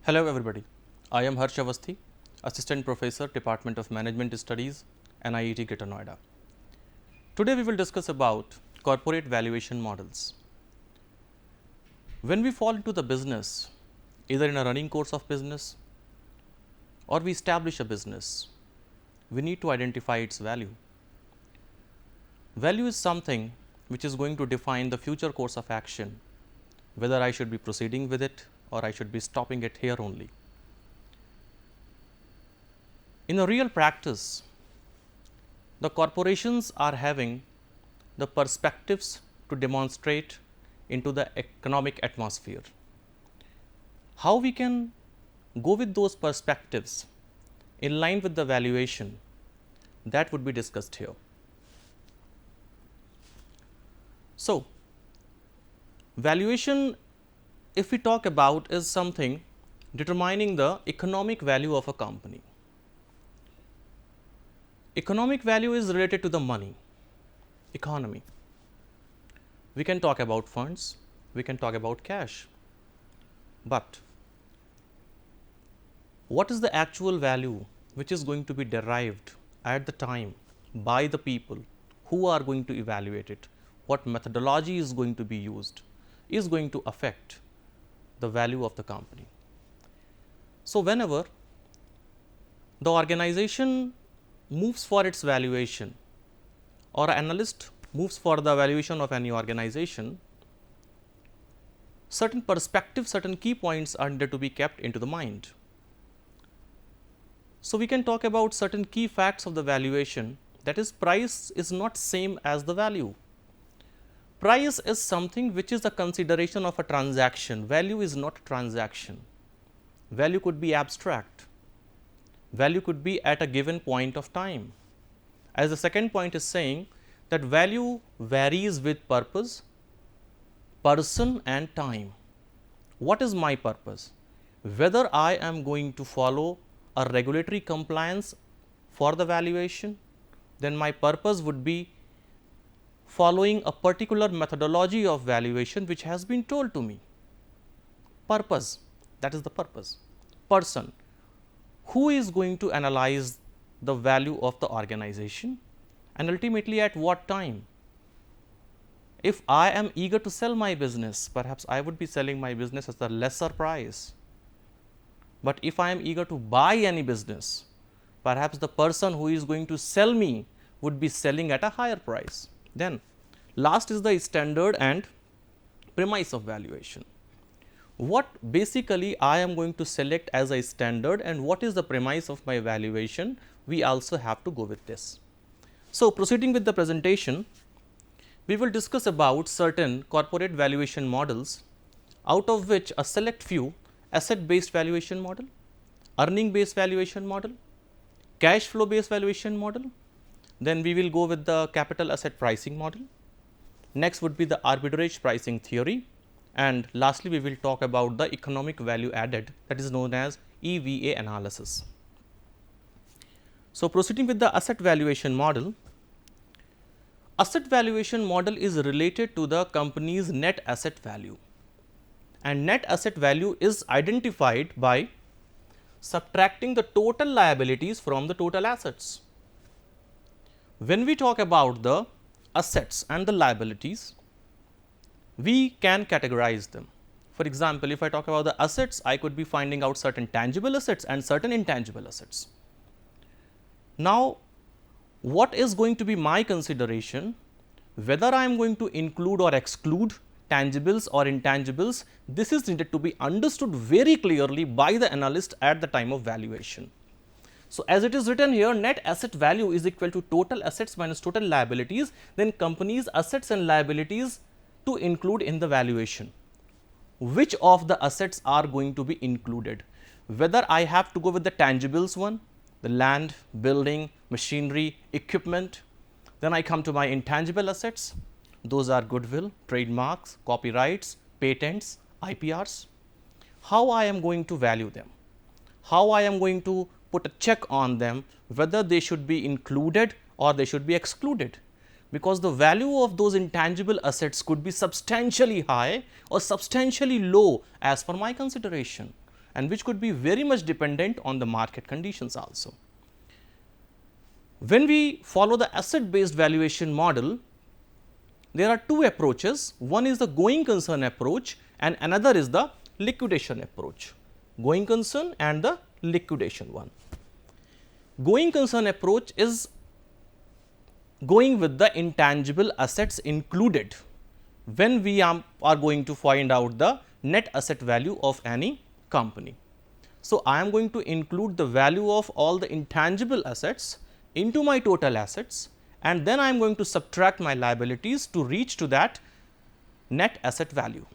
Hello everybody, I am Harsh Avasthi, Assistant Professor, Department of Management Studies, NIET Greater Noida. Today we will discuss about corporate valuation models. When we fall into the business, either in a running course of business or we establish a business, we need to identify its value. Value is something which is going to define the future course of action, whether I should be proceeding with it or I should be stopping it here only. In a real practice, the corporations are having the perspectives to demonstrate into the economic atmosphere. How we can go with those perspectives in line with the valuation, that would be discussed here. So, valuation, if we talk about, is something determining the economic value of a company. Economic value is related to the money, economy. We can talk about funds, we can talk about cash, but what is the actual value which is going to be derived at the time by the people who are going to evaluate it? What methodology is going to be used is going to affect the value of the company. So, whenever the organization moves for its valuation or an analyst moves for the valuation of any organization, certain perspectives, certain key points are needed to be kept into the mind. So, we can talk about certain key facts of the valuation, that is, price is not same as the value. Price is something which is a consideration of a transaction, value is not a transaction. Value could be abstract, value could be at a given point of time. As the second point is saying that value varies with purpose, person and time. What is my purpose? Whether I am going to follow a regulatory compliance for the valuation, then my purpose would be following a particular methodology of valuation which has been told to me. Purpose, that is the purpose. Person, who is going to analyze the value of the organization and ultimately at what time? If I am eager to sell my business, perhaps I would be selling my business at a lesser price. But if I am eager to buy any business, perhaps the person who is going to sell me would be selling at a higher price. Then last is the standard and premise of valuation. What basically I am going to select as a standard and what is the premise of my valuation, we also have to go with this. So, proceeding with the presentation, we will discuss about certain corporate valuation models, out of which a select few: asset based valuation model, earning based valuation model, cash flow based valuation model. Then we will go with the capital asset pricing model. Next would be the arbitrage pricing theory, and lastly we will talk about the economic value added, that is known as EVA analysis. So, proceeding with the asset valuation model. Asset valuation model is related to the company's net asset value, and net asset value is identified by subtracting the total liabilities from the total assets. When we talk about the assets and the liabilities, we can categorize them. For example, if I talk about the assets, I could be finding out certain tangible assets and certain intangible assets. Now, what is going to be my consideration? Whether I am going to include or exclude tangibles or intangibles, this is needed to be understood very clearly by the analyst at the time of valuation. So, as it is written here, net asset value is equal to total assets minus total liabilities, then company's assets and liabilities to include in the valuation. Which of the assets are going to be included? Whether I have to go with the tangibles one, the land, building, machinery, equipment, then I come to my intangible assets. Those are goodwill, trademarks, copyrights, patents, IPRs. How I am going to value them? How I am going to put a check on them whether they should be included or they should be excluded? because the value of those intangible assets could be substantially high or substantially low as per my consideration. and which could be very much dependent on the market conditions also. When we follow the asset based valuation model, there are two approaches. One is the going concern approach and another is the liquidation approach. Going concern and the liquidation one. Going concern approach is going with the intangible assets included when we are going to find out the net asset value of any company. So, I am going to include the value of all the intangible assets into my total assets, and then I am going to subtract my liabilities to reach to that net asset value.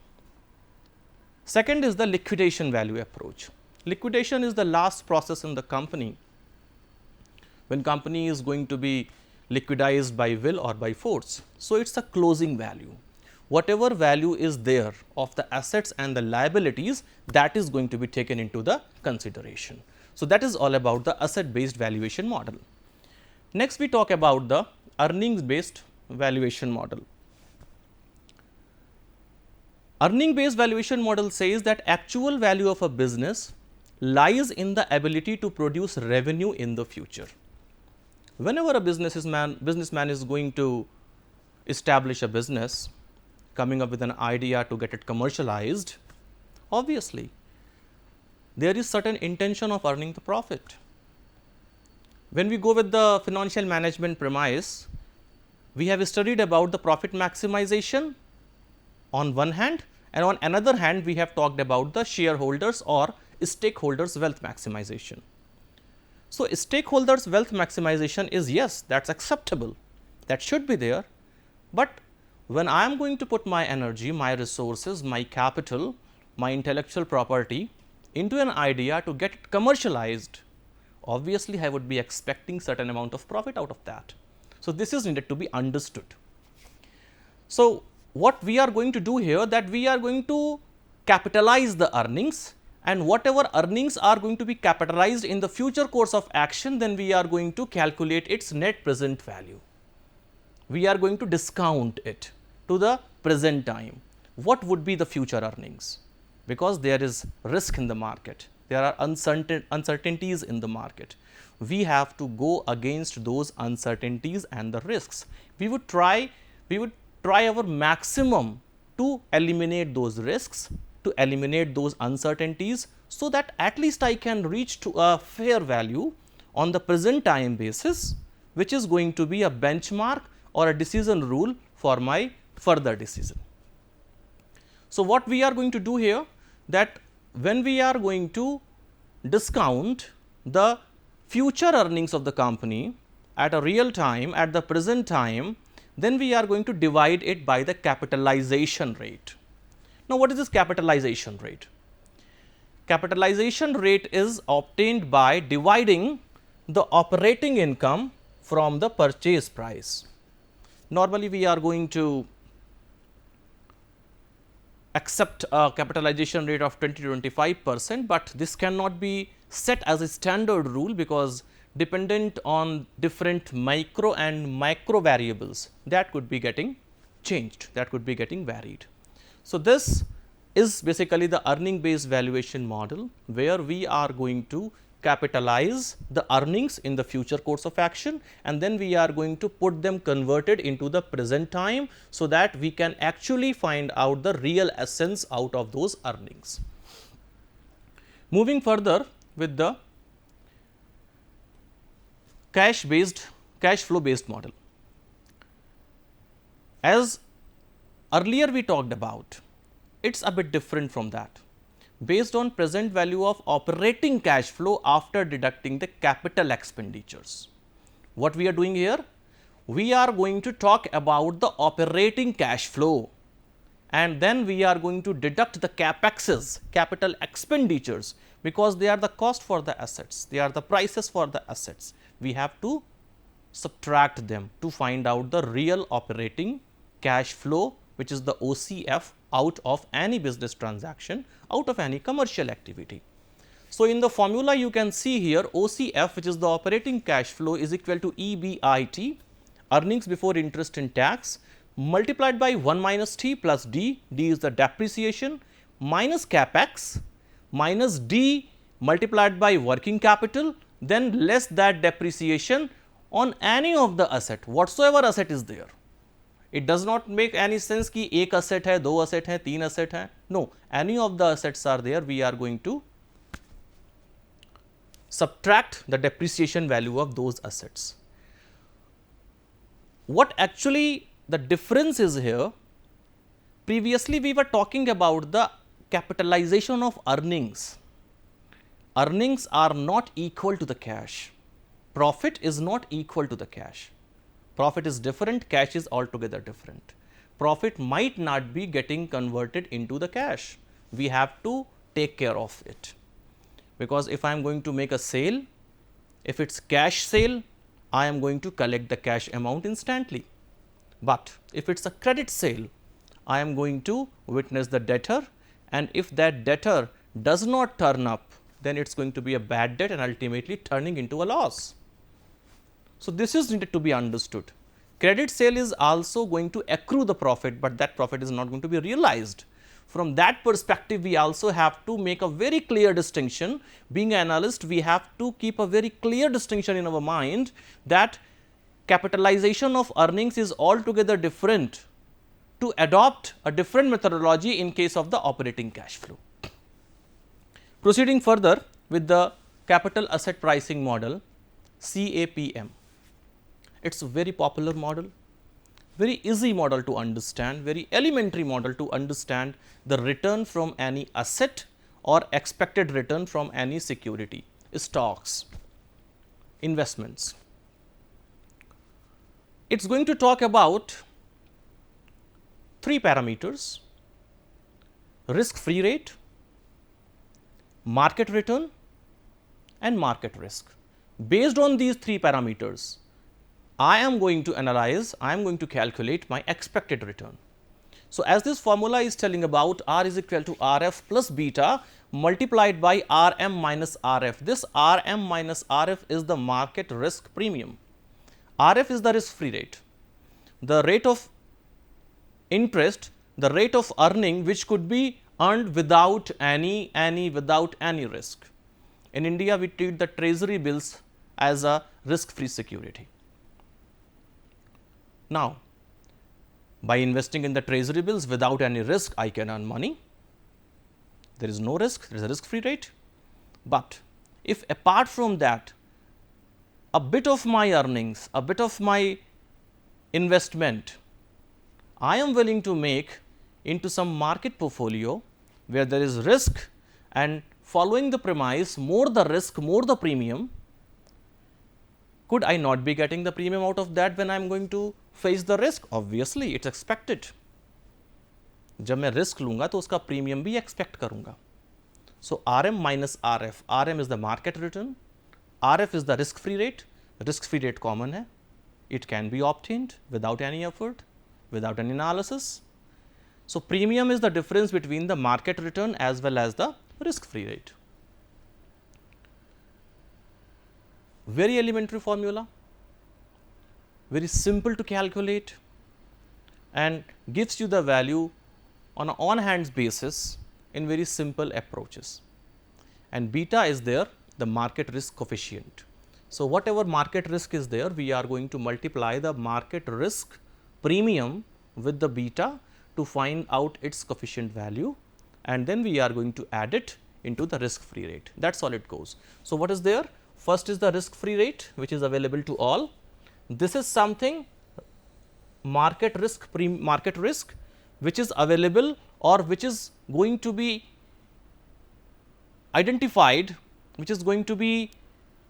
Second is the liquidation value approach. Liquidation is the last process in the company when company is going to be liquidized by will or by force. So, it is a closing value. Whatever value is there of the assets and the liabilities, that is going to be taken into the consideration. So, that is all about the asset based valuation model. Next, we talk about the earnings based valuation model. Earning based valuation model says that actual value of a business lies in the ability to produce revenue in the future. Whenever a businessman is going to establish a business, coming up with an idea to get it commercialized, obviously there is certain intention of earning the profit. When we go with the financial management premise, we have studied about the profit maximization on one hand, and on another hand we have talked about the shareholders or stakeholders wealth maximization. So, stakeholders wealth maximization is, yes, that is acceptable, that should be there, but when I am going to put my energy, my resources, my capital, my intellectual property into an idea to get it commercialized, obviously I would be expecting certain amount of profit out of that. So, this is needed to be understood. So, what we are going to do here, that we are going to capitalize the earnings, and whatever earnings are going to be capitalized in the future course of action, then we are going to calculate its net present value. We are going to discount it to the present time. What would be the future earnings? Because there is risk in the market, there are uncertainties in the market. We have to go against those uncertainties and the risks. We would try our maximum to eliminate those risks, to eliminate those uncertainties, so that at least I can reach to a fair value on the present time basis, which is going to be a benchmark or a decision rule for my further decision. So, what we are going to do here, that when we are going to discount the future earnings of the company at a real time, at the present time, then we are going to divide it by the capitalization rate. Now, what is this capitalization rate? Capitalization rate is obtained by dividing the operating income from the purchase price. Normally, we are going to accept a capitalization rate of 20 to 25%, but this cannot be set as a standard rule, because dependent on different micro and macro variables, that could be getting changed, that could be getting varied. So, this is basically the earning based valuation model, where we are going to capitalize the earnings in the future course of action, and then we are going to put them converted into the present time, so that we can actually find out the real essence out of those earnings. Moving further with the cash flow based model. As earlier we talked about, it is a bit different from that. Based on present value of operating cash flow after deducting the capital expenditures. What we are doing here? We are going to talk about the operating cash flow, and then we are going to deduct the CapExes, capital expenditures, because they are the cost for the assets, they are the prices for the assets. We have to subtract them to find out the real operating cash flow, which is the OCF, out of any business transaction, out of any commercial activity. So, in the formula you can see here OCF, which is the operating cash flow, is equal to EBIT, earnings before interest and tax, multiplied by 1 minus T plus D, D is the depreciation, minus CapEx, minus D multiplied by working capital, then less that depreciation on any of the asset, whatsoever asset is there. It does not make any sense कि एक asset है, दो asset है, तीन asset है. No, any of the assets are there, we are going to subtract the depreciation value of those assets. What actually the difference is here, previously we were talking about the capitalization of earnings. Earnings are not equal to the cash. Profit is not equal to the cash. Profit is different, cash is altogether different. Profit might not be getting converted into the cash. We have to take care of it. Because if I am going to make a sale, if it's cash sale, I am going to collect the cash amount instantly. But if it's a credit sale, I am going to witness the debtor, and if that debtor does not turn up, then it's going to be a bad debt and ultimately turning into a loss. So, this is needed to be understood. Credit sale is also going to accrue the profit, but that profit is not going to be realized. From that perspective, we also have to make a very clear distinction. Being an analyst, we have to keep a very clear distinction in our mind that capitalization of earnings is altogether different to adopt a different methodology in case of the operating cash flow. Proceeding further with the capital asset pricing model, CAPM. It is a very popular model, very easy model to understand, very elementary model to understand the return from any asset or expected return from any security, stocks, investments. It is going to talk about three parameters: risk free rate, market return and market risk. Based on these three parameters, I am going to analyze, I am going to calculate my expected return. So, as this formula is telling about R is equal to RF plus beta multiplied by RM minus RF. This RM minus RF is the market risk premium. RF is the risk free rate, the rate of interest, the rate of earning which could be earned without any risk. In India, we treat the treasury bills as a risk free security. Now, by investing in the treasury bills without any risk, I can earn money. There is no risk, there is a risk free rate. But if apart from that, a bit of my earnings, a bit of my investment, I am willing to make into some market portfolio where there is risk, and following the premise, more the risk, more the premium, could I not be getting the premium out of that when I am going to face the risk? Obviously, it is expected. जब मैं risk लूँगा तो उसका premium भी expect करूँगा. So, RM minus RF, RM is the market return, RF is the risk free rate common है, it can be obtained without any effort, without any analysis. So, premium is the difference between the market return as well as the risk free rate. Very elementary formula, very simple to calculate and gives you the value on an on hands basis in very simple approaches. And beta is there, the market risk coefficient. So, whatever market risk is there, we are going to multiply the market risk premium with the beta to find out its coefficient value, and then we are going to add it into the risk free rate. That is all it goes. So, what is there? First is the risk free rate, which is available to all. This is something market risk which is available or which is going to be identified, which is going to be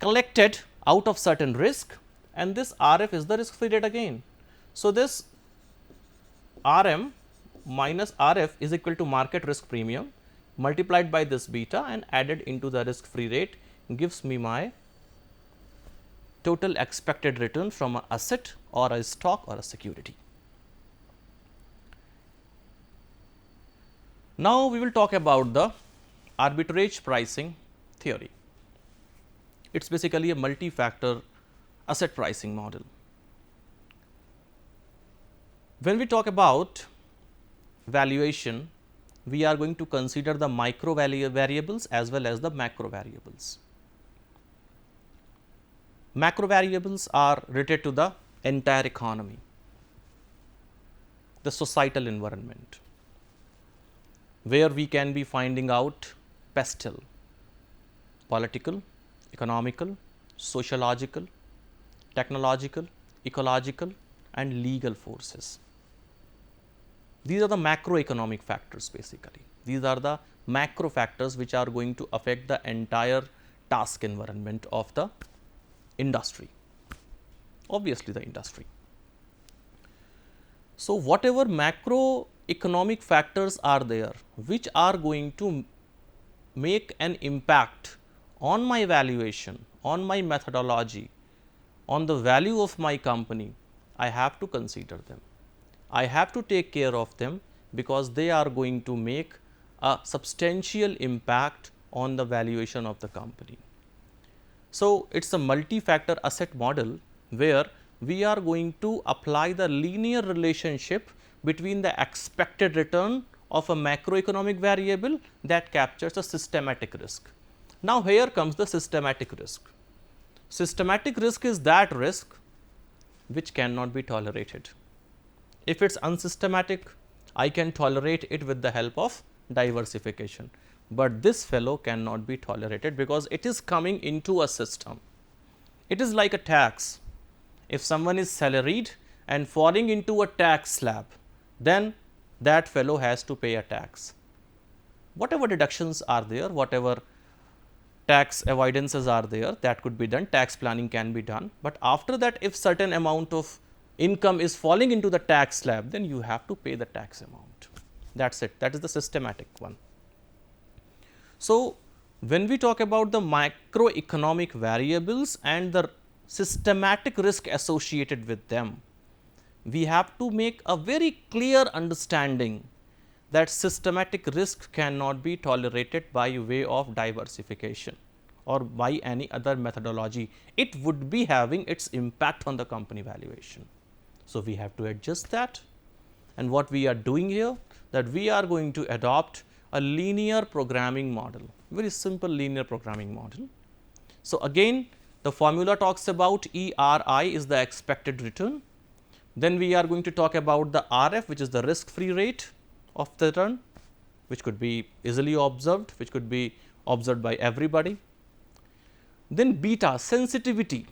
collected out of certain risk, and this RF is the risk free rate again. So, this RM minus RF is equal to market risk premium multiplied by this beta and added into the risk free rate gives me my total expected return from an asset or a stock or a security. Now, we will talk about the arbitrage pricing theory. It is basically a multi-factor asset pricing model. When we talk about valuation, we are going to consider the micro variables as well as the macro variables. Macro variables are related to the entire economy, the societal environment, where we can be finding out pestle, political, economical, sociological, technological, ecological and legal forces. These are the macroeconomic factors basically. These are the macro factors which are going to affect the entire task environment of the industry, obviously the industry. So, whatever macroeconomic factors are there which are going to make an impact on my valuation, on my methodology, on the value of my company, I have to consider them. I have to take care of them because they are going to make a substantial impact on the valuation of the company. So, it is a multi-factor asset model where we are going to apply the linear relationship between the expected return of a macroeconomic variable that captures a systematic risk. Now, here comes the systematic risk. Systematic risk is that risk which cannot be tolerated. If it is unsystematic, I can tolerate it with the help of diversification, but this fellow cannot be tolerated because it is coming into a system. It is like a tax. If someone is salaried and falling into a tax slab, then that fellow has to pay a tax. Whatever deductions are there, whatever tax avoidances are there, that could be done, tax planning can be done, but after that if certain amount of income is falling into the tax slab, then you have to pay the tax amount. That is it, that is the systematic one. So, when we talk about the macroeconomic variables and the systematic risk associated with them, we have to make a very clear understanding that systematic risk cannot be tolerated by way of diversification or by any other methodology. It would be having its impact on the company valuation. So, we have to adjust that, and what we are doing here, that we are going to adopt a linear programming model, very simple linear programming model. So, again the formula talks about ERI is the expected return. Then we are going to talk about the RF, which is the risk free rate of the return, which could be easily observed, which could be observed by everybody. Then beta, sensitivity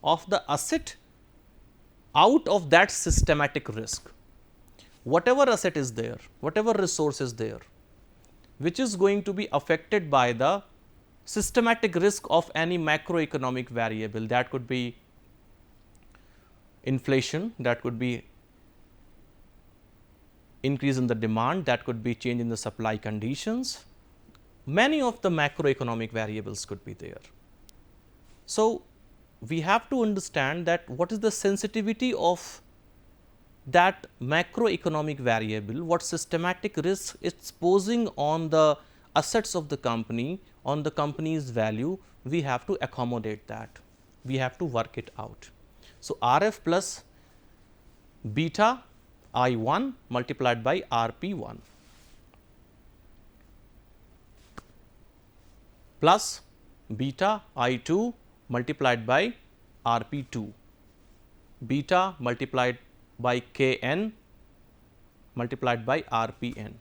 of the asset out of that systematic risk. Whatever asset is there, whatever resource is there, which is going to be affected by the systematic risk of any macroeconomic variable, that could be inflation, that could be increase in the demand, that could be change in the supply conditions, many of the macroeconomic variables could be there. So, we have to understand that what is the sensitivity of that macroeconomic variable, what systematic risk it's posing on the assets of the company, on the company's value, we have to accommodate that, we have to work it out. So, RF plus beta I1 multiplied by RP1 plus beta I2 multiplied by RP2, beta multiplied by Kn multiplied by Rpn.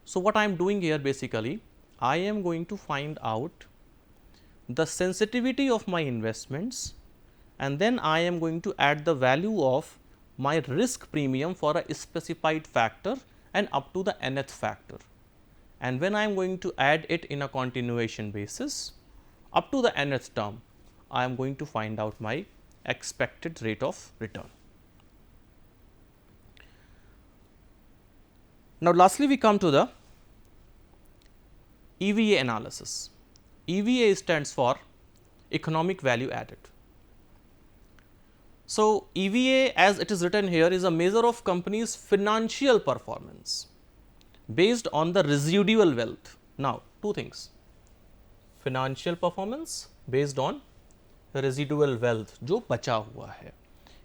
So, what I am doing here basically, I am going to find out the sensitivity of my investments, and then I am going to add the value of my risk premium for a specified factor and up to the nth factor. And when I am going to add it in a continuation basis up to the nth term, I am going to find out my expected rate of return. Now, lastly we come to the EVA analysis. EVA stands for economic value added. So, EVA as it is written here is a measure of company's financial performance based on the residual wealth. Now, two things, financial performance based on residual wealth जो बचा हुआ है,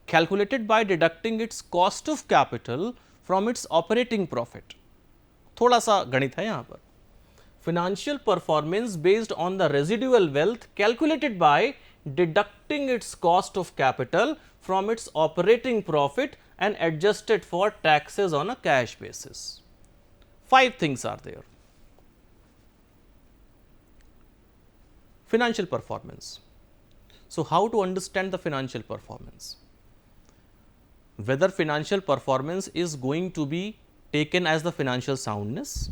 calculated by deducting its cost of capital from its operating profit. थोड़ा सा गणित है यहाँ पर। Financial performance based on the residual wealth calculated by deducting its cost of capital from its operating profit and adjusted for taxes on a cash basis. 5 things are there. Financial performance. So, how to understand the financial performance? Whether financial performance is going to be taken as the financial soundness,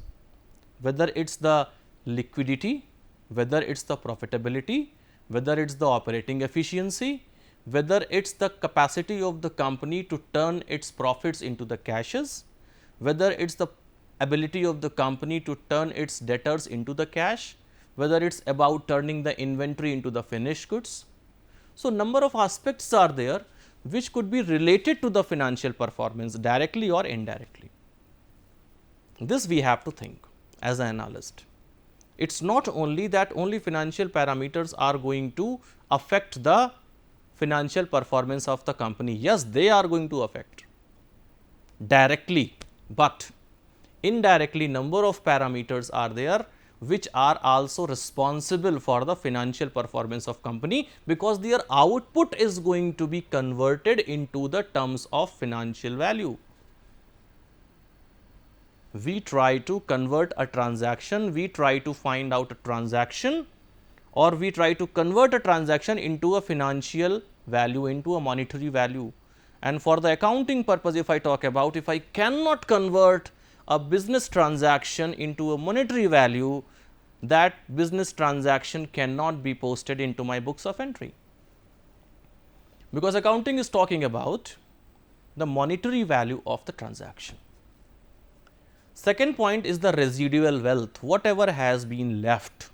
whether it is the liquidity, whether it is the profitability, whether it is the operating efficiency, whether it is the capacity of the company to turn its profits into the cashes, whether it is the ability of the company to turn its debtors into the cash, whether it is about turning the inventory into the finished goods. So, number of aspects are there which could be related to the financial performance directly or indirectly. This we have to think as an analyst. It is not only that only financial parameters are going to affect the financial performance of the company. Yes, they are going to affect directly, but indirectly number of parameters are there which are also responsible for the financial performance of company, because their output is going to be converted into the terms of financial value. We try to convert a transaction, we try to find out a transaction, or we try to convert a transaction into a financial value, into a monetary value. And for the accounting purpose, if I talk about, if I cannot convert a business transaction into a monetary value, that business transaction cannot be posted into my books of entry, because accounting is talking about the monetary value of the transaction. Second point is the residual wealth, whatever has been left.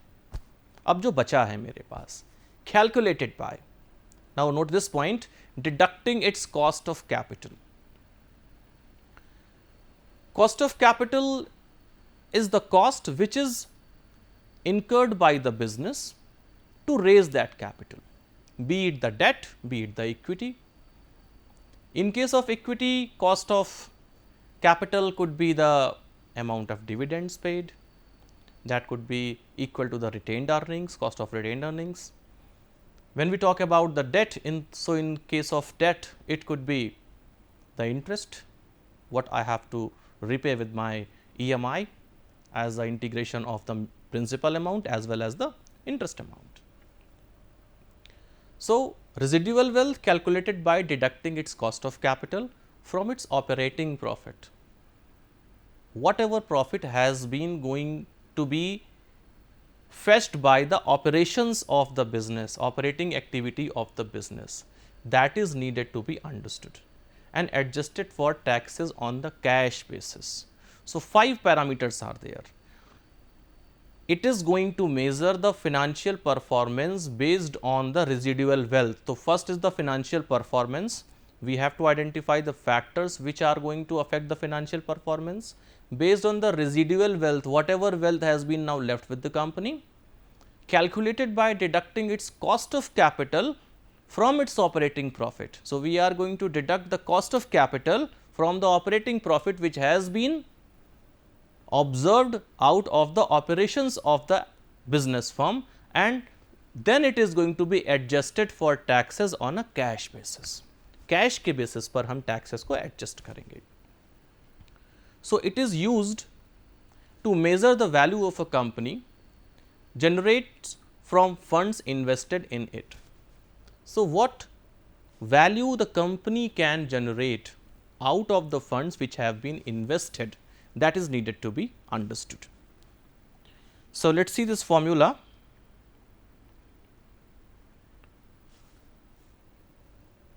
अब जो बचा है मेरे पास, calculated by, now note this point, deducting its cost of capital. Cost of capital is the cost which is incurred by the business to raise that capital, be it the debt, be it the equity. In case of equity, cost of capital could be the amount of dividends paid, that could be equal to the retained earnings, cost of retained earnings. When we talk about the debt, in case of debt, it could be the interest, what I have to repay with my EMI as the integration of the principal amount as well as the interest amount. So, residual wealth calculated by deducting its cost of capital from its operating profit. Whatever profit has been going to be fetched by the operations of the business, operating activity of the business, that is needed to be understood and adjusted for taxes on the cash basis. So, 5 parameters are there. It is going to measure the financial performance based on the residual wealth. So, first is the financial performance. We have to identify the factors which are going to affect the financial performance. Based on the residual wealth, whatever wealth has been now left with the company, calculated by deducting its cost of capital from its operating profit. So, we are going to deduct the cost of capital from the operating profit which has been observed out of the operations of the business firm, and then it is going to be adjusted for taxes on a cash basis. Cash के basis पर हम taxes को adjust करेंगे. So, it is used to measure the value of a company generates from funds invested in it. So, what value the company can generate out of the funds which have been invested, that is needed to be understood. So, let us see this formula.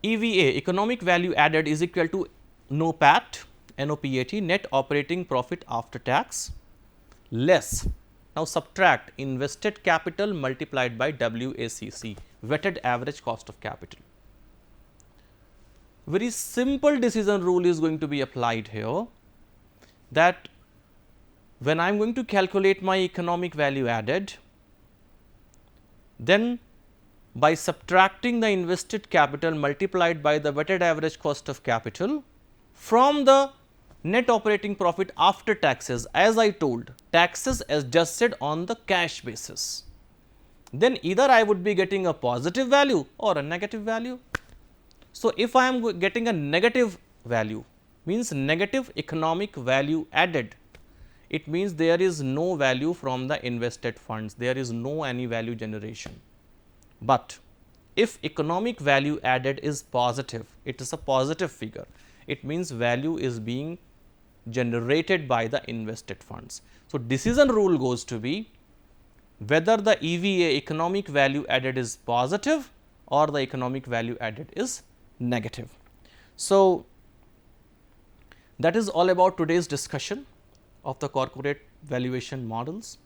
EVA, economic value added, is equal to NOPAT, NOPAT, net operating profit after tax, less, now subtract invested capital multiplied by WACC, weighted average cost of capital. Very simple decision rule is going to be applied here, that when I am going to calculate my economic value added, then by subtracting the invested capital multiplied by the weighted average cost of capital from the net operating profit after taxes, as I told, taxes adjusted on the cash basis, then either I would be getting a positive value or a negative value. So, if I am getting a negative value, means negative economic value added, it means there is no value from the invested funds, there is no any value generation. But if economic value added is positive, it is a positive figure, it means value is being generated by the invested funds. So, decision rule goes to be whether the EVA, economic value added, is positive or the economic value added is negative. So, that is all about today's discussion of the corporate valuation models.